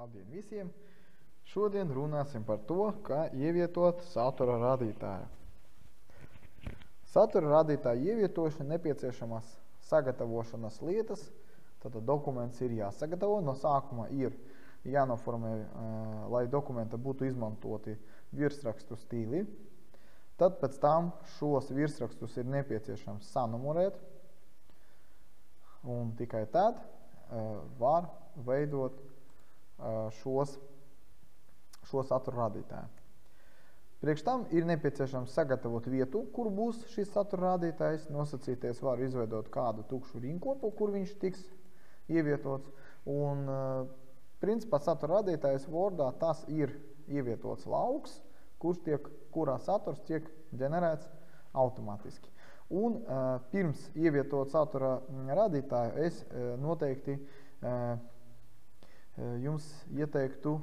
Labdien visiem! Šodien runāsim par to, kā ievietot satura rādītāju. Satura rādītāju ievietošana nepieciešamas sagatavošanas lietas. Tātad dokuments ir jāsagatavo. No sākuma ir jānoformē, lai dokumenta būtu izmantoti virsrakstu stili. Tad pēc tam šos virsrakstus ir nepieciešams sanumurēt. Un tikai tad var veidot šo satura rādītāju. Priekš tam ir nepieciešams sagatavot vietu, kur būs šis satura rādītājs. Nosacīties var izveidot kādu tukšu rinkopu, kur viņš tiks ievietots. Un principā satura rādītājs Wordā tas ir ievietots lauks, kurā saturs tiek ģenerēts automātiski. Un pirms ievietot satura rādītāju es noteikti jums ieteiktu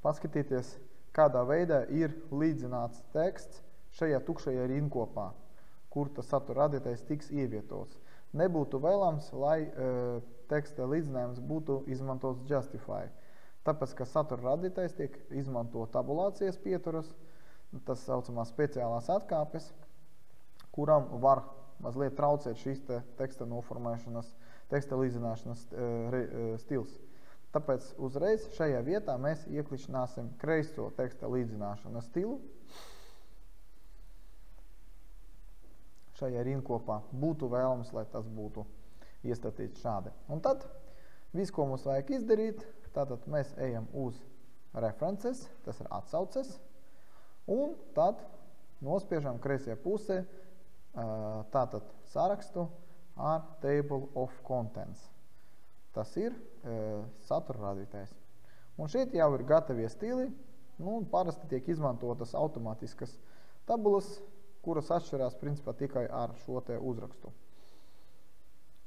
paskatīties, kādā veidā ir līdzināts teksts šajā tukšajā rinkopā, kur tas satura rādītājs tiks ievietots. Nebūtu vēlams, lai teksta līdzinājums būtu izmantots Justify. Tāpēc, ka satura rādītājs tiek izmanto tabulācijas pieturas, tas saucamās speciālās atkāpes, kuram var mazliet traucēt šīs teksta noformēšanas, teksta līdzināšanas stils. Tāpēc uzreiz šajā vietā mēs ieklišināsim kreiso teksta līdzināšanas stilu. Šajā rinkopā būtu vēlams, lai tas būtu iestatīts šādi. Un tad viss, ko mums vajag izdarīt, tātad mēs ejam uz references, tas ir atsauces, un tad nospiežam kreisajā pusē tātad sarakstu ar Table of Contents. Tas ir satura rādītājs. Un šeit jau ir gatavie stili, un parasti tiek izmantotas automātiskas tabulas, kuras atšķirās principā tikai ar šo te uzrakstu.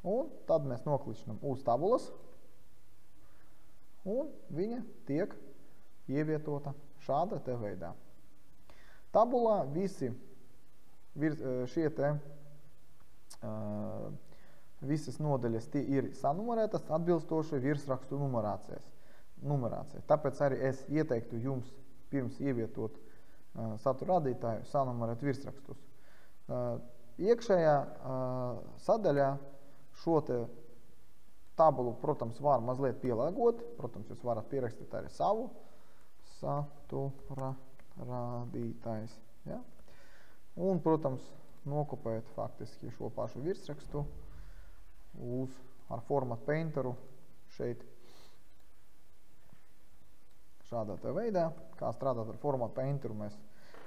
Un tad mēs noklišinam uz tabulas, un viņa tiek ievietota šāda te veidā. Tabulā visi šie te visas nodaļas ir sanumurētas atbilstoši virsrakstu numerācijai. Tāpēc arī es ieteiktu jums pirms ievietot satura rādītāju sanumurēt virsrakstus. Iekšējā sadaļā šo te tabulu, protams, var mazliet pielāgot. Protams, jūs varat pierakstīt arī savu satura rādītājs. Ja? Un, protams, nokopēt faktiski šo pašu virsrakstu ar Format Painteru šeit šādā te veidā. Kā strādāt ar Format Painteru, mēs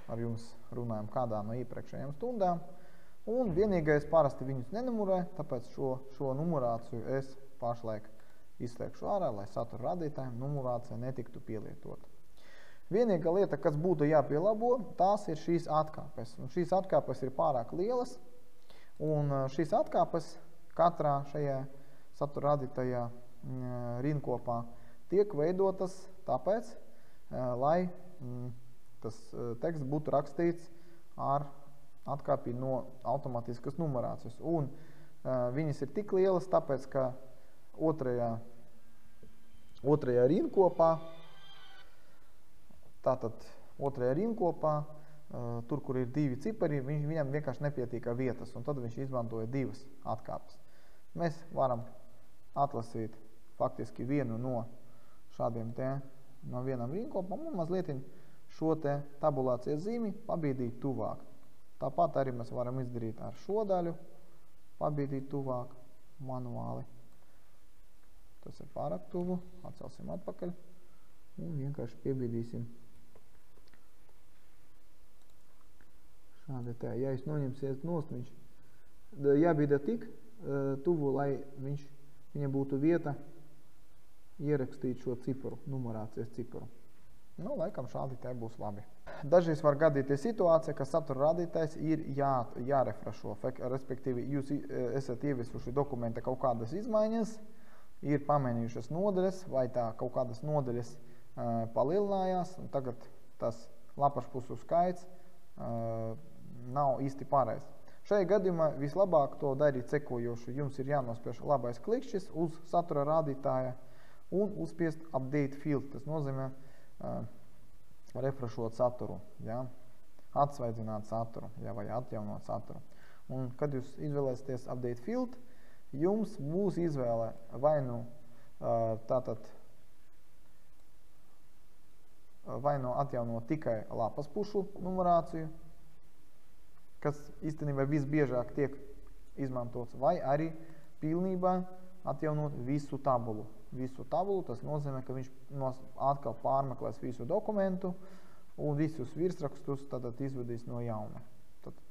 ar jums runājam kādā no iepriekšējām stundām. Un vienīgais parasti viņus nenumurē, tāpēc šo numurāciju es pašlaik izslēgšu ārā, lai satura rādītājiem numurācija netiktu pielietota. Vienīgā lieta, kas būtu jāpielabo, tās ir šīs atkāpes. Un šīs atkāpes ir pārāk lielas, un šīs atkāpes katrā šajā satura rādītājā rinkopā tiek veidotas tāpēc, lai tas teksts būtu rakstīts ar atkāpi no automātiskas numerācijas. Un viņas ir tik lielas, tāpēc, ka otrajā rinkopā, tur, kur ir divi cipari, viņam vienkārši nepietīka vietas, un tad viņš izmantoja divas atkāpes. Mēs varam atlasīt faktiski vienu no šādiem no vienam rinkopam un mazliet šo te tabulācijas zīmi pabīdīt tuvāk. Tāpat arī mēs varam izdarīt ar šo daļu, pabīdīt tuvāk manuāli. Tas ir pārāk tuvu, atcelsim atpakaļ un vienkārši piebīdīsim. Šādi tā, ja jūs noņemsiet nost, viņš jābīda tik tuvu, lai viņam būtu vieta ierakstīt šo ciparu, numerācijas ciparu. Nu, laikam šādi tā būs labi. Dažreiz var gadīties situācija, ka satura rādītājs ir jārefrešo, respektīvi jūs esat ieviesuši dokumenta kaut kādas izmaiņas, ir pamainījušas nodaļas, vai tā kaut kādas nodaļas palielinājās, un tagad tas lapašpusu skaits nav īsti pareizs. Šajā gadījumā vislabāk to darīt sekojoši. Jums ir jānospiež labais klikšķis uz satura rādītāja, un uzspiest update field. Tas nozīmē refreshot saturu, ja? Atsvaidzināt saturu, ja? Vai atjaunot saturu. Un, kad jūs izvēlēsieties update field, jums būs izvēle vai nu atjaunot tikai lapas pušu numerāciju, kas īstenībā visbiežāk tiek izmantots, vai arī pilnībā atjaunot visu tabulu. Visu tabulu, tas nozīmē, ka viņš atkal pārmeklēs visu dokumentu un visus virsrakstus tad izvedīs no jauna.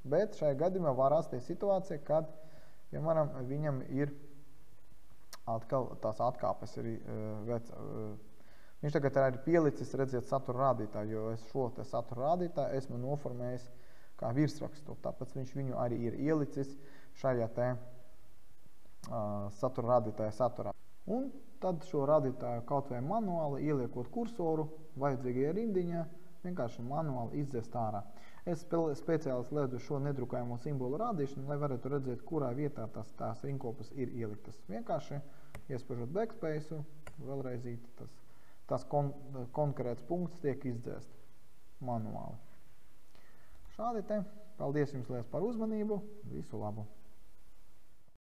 Bet šajā gadījumā var rasties situācija, kad, piemēram, viņam ir atkal tās atkāpes arī viņš tagad ir pielicis, redziet, satura rādītāju, jo es šo te satura rādītāju esmu noformējis kā virsrakstu. Tāpēc viņš viņu arī ir ielicis šajā te satura rādītāja saturā. Un tad šo rādītāju kaut vai manuāli ieliekot kursoru vajadzīgajā rindiņā, vienkārši manuāli izdzēst ārā. Es speciāli slēdzu šo nedrukājumo simbolu rādīšanu, lai varētu redzēt, kurā vietā tās rinkopas ir ieliktas. Vienkārši iespēžot backspace, vēlreiz tas konkrēts punkts tiek izdzēst manuāli. Šādi te. Paldies jums liels par uzmanību. Visu labu!